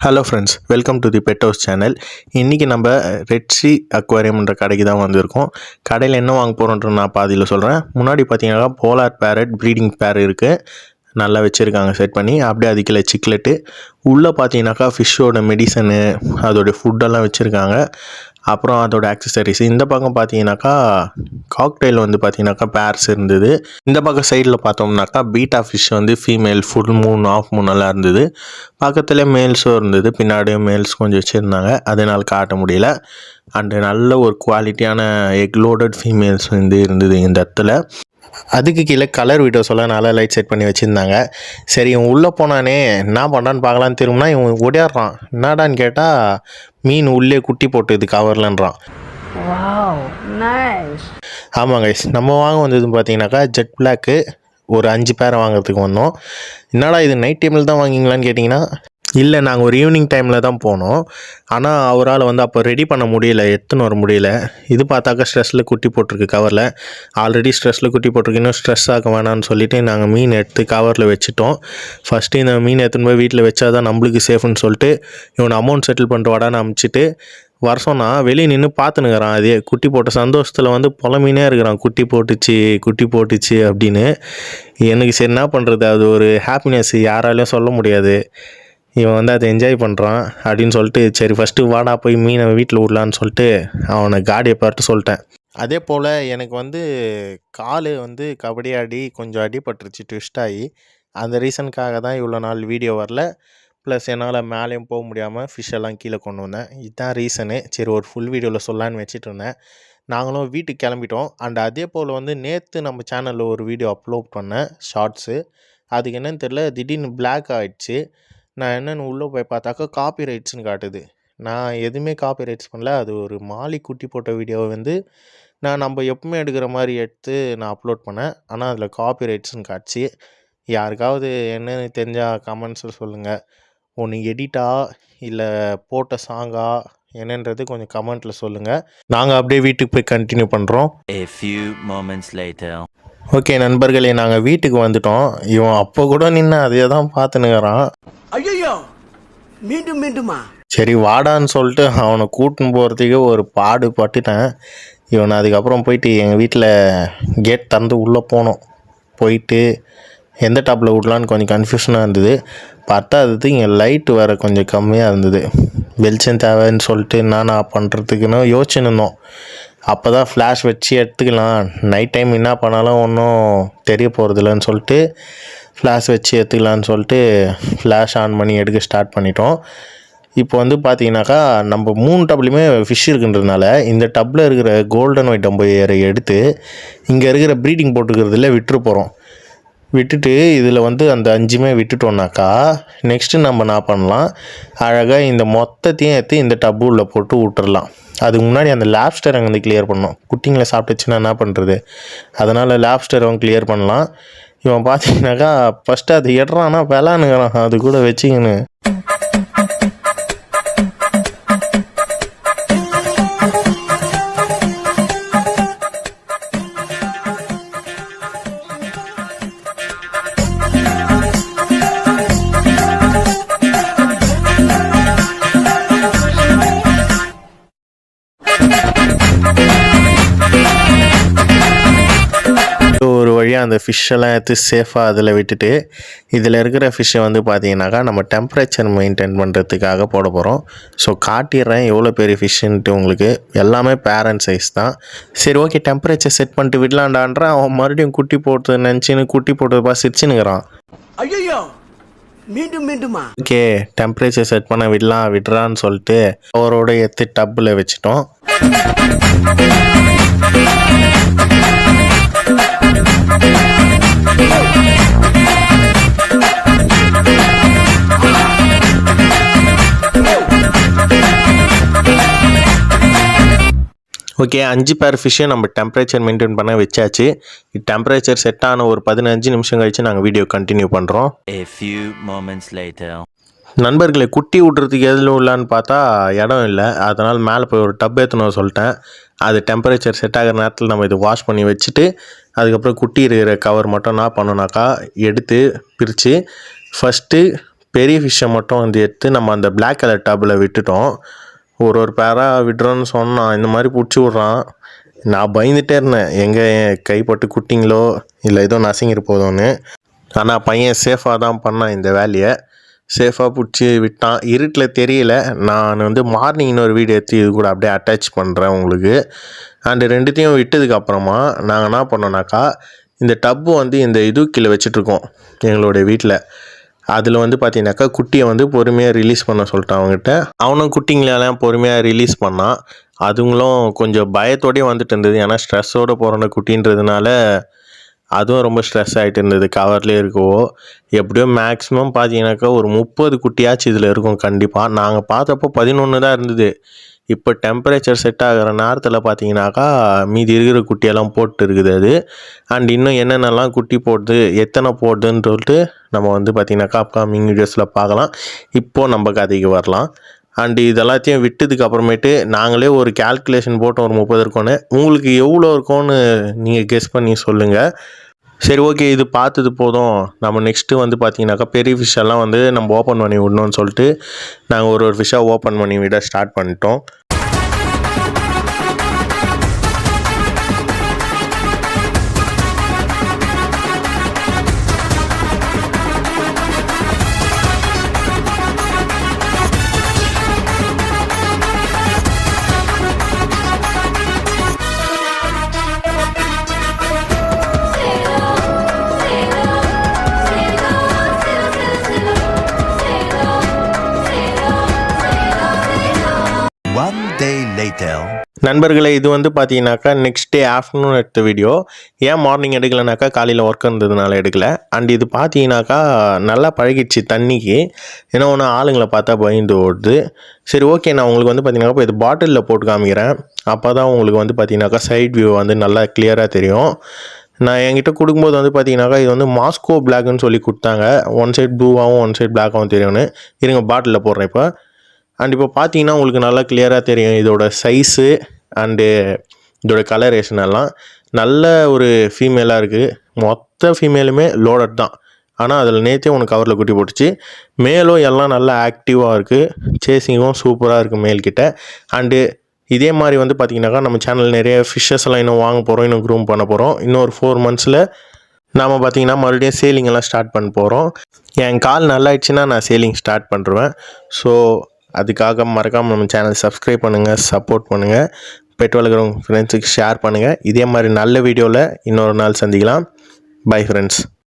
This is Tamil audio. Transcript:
Hello friends, welcome to the pet house channel. இன்றைக்கி நம்ம ரெட் சி அக்வாரியம்ன்ற கடைக்கு தான் வந்திருக்கோம். கடையில் என்ன வாங்க போகிறோன்ற நான் பாதியில் சொல்கிறேன். முன்னாடி பார்த்தீங்கன்னா போலார் பேரட் ப்ரீடிங் பேர் இருக்குது, நல்லா வச்சுருக்காங்க செட் பண்ணி. அப்படியே அதுக்குள்ள சிக்லெட்டு உள்ளே பார்த்தீங்கன்னாக்கா ஃபிஷ்ஷோட மெடிசனு, அதோடய ஃபுட்டெல்லாம் வச்சுருக்காங்க. அப்புறம் அதோட ஆக்சசரிஸ். இந்த பக்கம் பார்த்தீங்கன்னாக்கா காக்டெயில் வந்து பார்த்தீங்கன்னாக்கா பேர்ஸ் இருந்தது. இந்த பக்கம் சைடில் பார்த்தோம்னாக்கா பீட்டா ஃபிஷ் வந்து female full moon half moon எல்லாம் இருந்தது. பக்கத்தில் மேல்ஸும் இருந்தது, பின்னாடியும் மேல்ஸ் கொஞ்சம் வச்சுருந்தாங்க, அதனால் காட்ட முடியல. அண்டு நல்ல ஒரு குவாலிட்டியான எக் லோடட் ஃபீமேல்ஸ் வந்து இருந்தது இந்த இடத்துல. அதுக்கு கீழே கலர் வீடியோஸ் எல்லாம் நல்லா லைட் செட் பண்ணி வச்சுருந்தாங்க. சரி, இவன் உள்ளே போனானே என்ன பண்ணுறான்னு பார்க்கலான்னு திரும்பினா இவன் ஓடியாடுறான். என்னடான்னு கேட்டால் மீன் உள்ளே குட்டி போட்டுது கவர்லன்றான். ஆமாங்க, நம்ம வாங்க வந்ததுன்னு பார்த்தீங்கன்னாக்கா ஜெட் பிளாக்கு ஒரு 5 பேரை வாங்குறதுக்கு வந்தோம். என்னடா இது நைட் டைமில் தான் வாங்கிங்களான்னு கேட்டிங்கன்னா, இல்லை, நாங்கள் ஒரு ஈவினிங் டைமில் தான் போனோம். ஆனால் அவரால் வந்து அப்போ ரெடி பண்ண முடியல, எடுத்துன்னு வர முடியல. இது பார்த்தாக்கா ஸ்ட்ரெஸ்ஸில் குட்டி போட்டிருக்கு கவரில். ஆல்ரெடி ஸ்ட்ரெஸ்ஸில் குட்டி போட்டிருக்கு, இன்னும் ஸ்ட்ரெஸ் ஆக வேணான்னு சொல்லிவிட்டு நாங்கள் மீன் எடுத்து கவரில் வச்சுட்டோம். ஃபஸ்ட்டு இந்த மீன் எடுத்துன்னு போய் வீட்டில் வச்சா தான் நம்மளுக்கு சேஃப்னு சொல்லிட்டு இவனை அமௌண்ட் செட்டில் பண்ணிட்டு வாடான்னு அமுச்சிட்டு வருஷம்னா வெளியே நின்று பார்த்துனுக்கிறான். அதே குட்டி போட்ட சந்தோஷத்தில் வந்து புலமீனே இருக்கிறான், குட்டி போட்டுச்சு அப்படின்னு. எனக்கு சரி என்ன பண்ணுறது, அது ஒரு ஹாப்பினஸ் யாராலையும் சொல்ல முடியாது. இவன் வந்து அதை என்ஜாய் பண்ணுறான் அப்படின்னு சொல்லிட்டு, சரி ஃபஸ்ட்டு வாடா போய் மீனை வீட்டில் விடலான்னு சொல்லிட்டு அவனை காடியை பார்த்து சொல்லிட்டேன். அதே போல் எனக்கு வந்து கால் வந்து கபடி ஆடி கொஞ்சம் அடிபட்டுருச்சு, ட்விஸ்ட் ஆகி. அந்த ரீசனுக்காக தான் இவ்வளோ நாள் வீடியோ வரல. ப்ளஸ் என்னால் மேலேயும் போக முடியாமல் ஃபிஷ்ஷெல்லாம் கீழே கொண்டு வந்தேன். இதுதான் ரீசனு. சரி, ஒரு ஃபுல் வீடியோவில் சொல்லலான்னு வச்சுட்டு இருந்தேன். நாங்களும் வீட்டுக்கு கிளம்பிட்டோம். அண்ட் அதே போல் வந்து நேற்று நம்ம சேனலில் ஒரு வீடியோ அப்லோட் பண்ணேன், ஷார்ட்ஸு. அதுக்கு என்னென்னு தெரில, திடீர்னு பிளாக் ஆகிடுச்சு. நான் என்னென்னு உள்ளே போய் பார்த்தாக்கா காப்பி ரைட்ஸ்னு காட்டுது. நான் எதுவுமே காப்பி ரைட்ஸ் பண்ணல. அது ஒரு மாலி குட்டி போட்ட வீடியோவை வந்து நம்ம எப்பவுமே எடுக்கிற மாதிரி எடுத்து நான் அப்லோட் பண்ணேன். ஆனால் அதில் காப்பி ரைட்ஸ்னு காட்சி. யாருக்காவது என்னென்னு தெரிஞ்சால் கமெண்ட்ஸில் சொல்லுங்கள். ஒன்று எடிட்டா இல்லை போட்ட சாங்கா என்னன்றது கொஞ்சம் கமெண்ட்டில் சொல்லுங்கள். நாங்கள் அப்படியே வீட்டுக்கு போய் கண்டினியூ பண்ணுறோம். ஓகே நண்பர்களே, நாங்கள் வீட்டுக்கு வந்துட்டோம். இவன் அப்போ கூட நின்று அதே தான் பார்த்துனுக்கிறான். ஐயோ, மீண்டுமா சரி வாடான்னு சொல்லிட்டு அவனை கூட்டின்னு போகிறதுக்கு ஒரு பாடு பட்டுட்டேன். இவனை அதுக்கப்புறம் போயிட்டு எங்கள் வீட்டில் கேட் திறந்து உள்ளே போனோம். போயிட்டு எந்த டாப்பில் விடலான்னு கொஞ்சம் கன்ஃபியூஷனாக இருந்தது. பார்த்தா அது இங்கே லைட்டு வேறு கொஞ்சம் கம்மியாக இருந்தது. வெளிச்சம் தேவைன்னு சொல்லிட்டு நான் பண்ணுறதுக்குன்னு யோசிச்சுன்னு இருந்தோம். அப்போ தான் ஃப்ளாஷ் வச்சு எடுத்துக்கலாம், நைட் டைம் என்ன பண்ணாலும் ஒன்றும் தெரிய போகிறதில்லன்னு சொல்லிட்டு ஃப்ளாஷ் வச்சு எடுத்துக்கலான்னு சொல்லிட்டு ஃப்ளாஷ் ஆன் பண்ணி எடுக்க ஸ்டார்ட் பண்ணிட்டோம். இப்போ வந்து பார்த்தீங்கன்னாக்கா நம்ம 3 டப்லையுமே ஃபிஷ் இருக்குன்றதுனால இந்த டப்பில் இருக்கிற கோல்டன் ஒயிட் டம்பையரை எடுத்து இங்கே இருக்கிற ப்ரீடிங் போட்டுக்கிறதுல விட்டுரு போகிறோம். விட்டுட்டு இதில் வந்து அந்த 5மே விட்டுட்டோம்னாக்கா நெக்ஸ்ட்டு நம்ம என்ன பண்ணலாம், அழகாக இந்த மொத்தத்தையும் எடுத்து இந்த டப்பு உள்ளே போட்டு விட்டுறலாம். அதுக்கு முன்னாடி அந்த லாப்ஸ்டர் அங்கே வந்து கிளியர் பண்ணோம். குட்டிங்களை சாப்பிட்டுச்சுன்னா என்ன பண்ணுறது, அதனால் லாப்ஸ்டர் அவன் கிளியர் பண்ணலாம். இவன் பார்த்தீங்கன்னாக்கா ஃபஸ்ட்டு அது எடுறான்னா விளானுங்கிறான் அது கூட வச்சுக்கின்னு. ஒரு வழியாக அந்த ஃபிஷ்ஷெல்லாம் எடுத்து சேஃபாக அதில் விட்டுட்டு இதில் இருக்கிற ஃபிஷ்ஷை வந்து பார்த்தீங்கன்னாக்கா நம்ம டெம்பரேச்சர் மெயின்டைன் பண்ணுறதுக்காக போட போகிறோம். ஸோ காட்டிடுறேன் எவ்வளோ பெரிய ஃபிஷ்ஷுன்ட்டு உங்களுக்கு. எல்லாமே பேரண்ட் சைஸ் தான். சரி ஓகே, டெம்பரேச்சர் செட் பண்ணிட்டு விடலான்டான்றான். அவன் மறுபடியும் குட்டி போட்டு நினச்சின்னு குட்டி போட்டதுப்பா சிரிச்சுன்னுக்கிறான். ஐயோ, மீண்டுமா ஓகே டெம்பரேச்சர் செட் பண்ண விடுறான்னு சொல்லிட்டு அவரோட எடுத்து டப்பில் வச்சுட்டோம். ஓகே, 5 பேர் ஃபிஷ்ஷை நம்ம டெம்பரேச்சர் மெயின்டைன் பண்ண வச்சாச்சு. டெம்பரேச்சர் செட் ஆன ஒரு 15 நிமிஷம் கழித்து நாங்கள் வீடியோ கண்டினியூ பண்ணுறோம். நண்பர்களை குட்டி விட்றதுக்கு எதில் உள்ளான்னு பார்த்தா இடம் இல்லை. அதனால் மேலே போய் ஒரு டப் ஏற்றணும் சொல்லிட்டேன். அது டெம்பரேச்சர் செட் ஆகிற நேரத்தில் நம்ம இது வாஷ் பண்ணி வச்சுட்டு அதுக்கப்புறம் குட்டி இருக்கிற கவர் மட்டும் என்ன பண்ணோன்னாக்கா எடுத்து பிரித்து ஃபஸ்ட்டு பெரிய ஃபிஷ்ஷை மட்டும் வந்து எடுத்து நம்ம அந்த பிளாக் கலர் டப்பில் விட்டுட்டோம். ஒரு பேராக விட்டுறோன்னு சொன்னான், இந்த மாதிரி பிடிச்சி விட்றான். நான் பயந்துகிட்டே இருந்தேன், எங்கே கைப்பட்டு குட்டிங்களோ இல்லை ஏதோ நசுங்கிட்டு போதோன்னு. ஆனால் பையன் சேஃபாக தான் பண்ணான் இந்த வேலையை. சேஃபாக பிடிச்சி விட்டான். இருட்டில் தெரியல. நான் வந்து மார்னிங் இன்னொரு வீடியோ எடுத்து இது கூட அப்படியே அட்டாச் பண்ணுறேன் உங்களுக்கு. அண்டு ரெண்டுத்தையும் விட்டதுக்கப்புறமா நாங்கள் என்ன பண்ணோன்னாக்கா, இந்த டப்பு வந்து இந்த கீழே வச்சிட்ருக்கோம் எங்களுடைய வீட்டில். அதில் வந்து பார்த்தீங்கன்னாக்கா குட்டியை வந்து பொறுமையாக ரிலீஸ் பண்ண சொல்லிட்டான் அவங்ககிட்ட. அவனும் குட்டிங்களெல்லாம் பொறுமையாக ரிலீஸ் பண்ணான். அதுங்களும் கொஞ்சம் பயத்தோடய வந்துட்டு இருந்தது. ஏன்னா ஸ்ட்ரெஸ்ஸோடு போகிற குட்டின்றதுனால அதுவும் ரொம்ப ஸ்ட்ரெஸ் ஆகிட்டு இருந்தது. கவர்லேயே இருக்கவோ எப்படியோ மேக்ஸிமம் பார்த்தீங்கன்னாக்கா ஒரு 30 குட்டியாச்சும் இதில் இருக்கும் கண்டிப்பாக. நாங்கள் பார்த்தப்போ 11 தான் இருந்தது. இப்போ டெம்பரேச்சர் செட் ஆகிற நேரத்தில் பார்த்தீங்கன்னாக்கா மீதி இருக்கிற குட்டியெல்லாம் போட்டு இருக்குது அது. அண்ட் இன்னும் என்னென்னலாம் குட்டி போடுது, எத்தனை போடுதுன்னு சொல்லிட்டு நம்ம வந்து பார்த்திங்கனாக்கா அப்கமிங் வீடியோஸில் பார்க்கலாம். இப்போது நம்ம கதைக்கு வரலாம். அண்டு இதெல்லாத்தையும் விட்டதுக்கு அப்புறமேட்டு நாங்களே ஒரு கேல்குலேஷன் போட்டோம், ஒரு 30 இருக்கோன்னு. உங்களுக்கு எவ்வளோ இருக்கும்னு நீங்கள் கெஸ் பண்ணி சொல்லுங்கள். சரி, ஓகே, இது பார்த்தது போதும். நம்ம நெக்ஸ்ட்டு வந்து பார்த்தீங்கன்னாக்கா பெரிய ஃபிஷ்ஷெல்லாம் வந்து நம்ம ஓப்பன் பண்ணி விடணும்னு சொல்லிட்டு நாங்கள் ஒரு ஃபிஷ்ஷாக ஓப்பன் பண்ணி விட ஸ்டார்ட் பண்ணிட்டோம். நண்பர்களே, இது வந்து பார்த்தீங்கன்னாக்கா நெக்ஸ்ட் டே ஆஃப்டர்நூன் எடுத்த வீடியோ. ஏன் மார்னிங் எடுக்கலைனாக்கா காலையில் ஒர்க் இருந்ததுனால எடுக்கலை. அண்ட் இது பார்த்தீங்கன்னாக்கா நல்லா பழகிடுச்சு தண்ணிக்கு. ஏன்னா ஒன்று ஆளுங்களை பார்த்தா பயந்து ஓடுது. சரி, ஓகே, நான் உங்களுக்கு வந்து பார்த்தீங்கன்னாக்கா இப்போ இது பாட்டிலில் போட்டு காமிக்கிறேன். அப்போ தான் உங்களுக்கு வந்து பார்த்தீங்கன்னாக்கா சைட் வியூ வந்து நல்லா கிளியராக தெரியும். நான் என்கிட்ட கொடுக்கும்போது வந்து பார்த்தீங்கன்னாக்கா இது வந்து மாஸ்கோ பிளாக்னு சொல்லி கொடுத்தாங்க. ஒன் சைட் ப்ளூவாகவும் ஒன் சைட் பிளாக்காகவும் தெரியும்னு. இருங்க, பாட்டிலில் போடுறேன் இப்போ. அண்ட் இப்போ பார்த்தீங்கன்னா உங்களுக்கு நல்லா கிளியராக தெரியும் இதோட சைஸு அண்டு இதோட கலரேஷன் எல்லாம். நல்ல ஒரு ஃபீமேலாக இருக்குது. மொத்த ஃபீமேலுமே லோடட் தான். ஆனால் அதில் நேற்றே உனக்கு கவரில் குட்டி போட்டுச்சு. மேலும் எல்லாம் நல்லா ஆக்டிவாக இருக்குது. சேசிங்கும் சூப்பராக இருக்குது மேல்கிட்ட. அண்டு இதே மாதிரி வந்து பார்த்திங்கனாக்கா நம்ம சேனல் நிறைய ஃபிஷ்ஷஸ் எல்லாம் இன்னும் வாங்க போகிறோம், இன்னும் க்ரூம் பண்ண போகிறோம். இன்னொரு 4 monthsல நாம் பார்த்திங்கன்னா மறுபடியும் சேலிங் எல்லாம் ஸ்டார்ட் பண்ண போகிறோம். என் கால் நல்லாயிடுச்சுன்னா நான் சேலிங் ஸ்டார்ட் பண்ணுறேன். ஸோ அதுக்காக மறக்காமல் நம்ம சேனல் சப்ஸ்கிரைப் பண்ணுங்கள், சப்போர்ட் பண்ணுங்கள், பெட் வளர்க்குறவங்க ஃப்ரெண்ட்ஸுக்கு ஷேர் பண்ணுங்கள். இதே மாதிரி நல்ல வீடியோவில் இன்னொரு நாள் சந்திக்கலாம். Bye friends.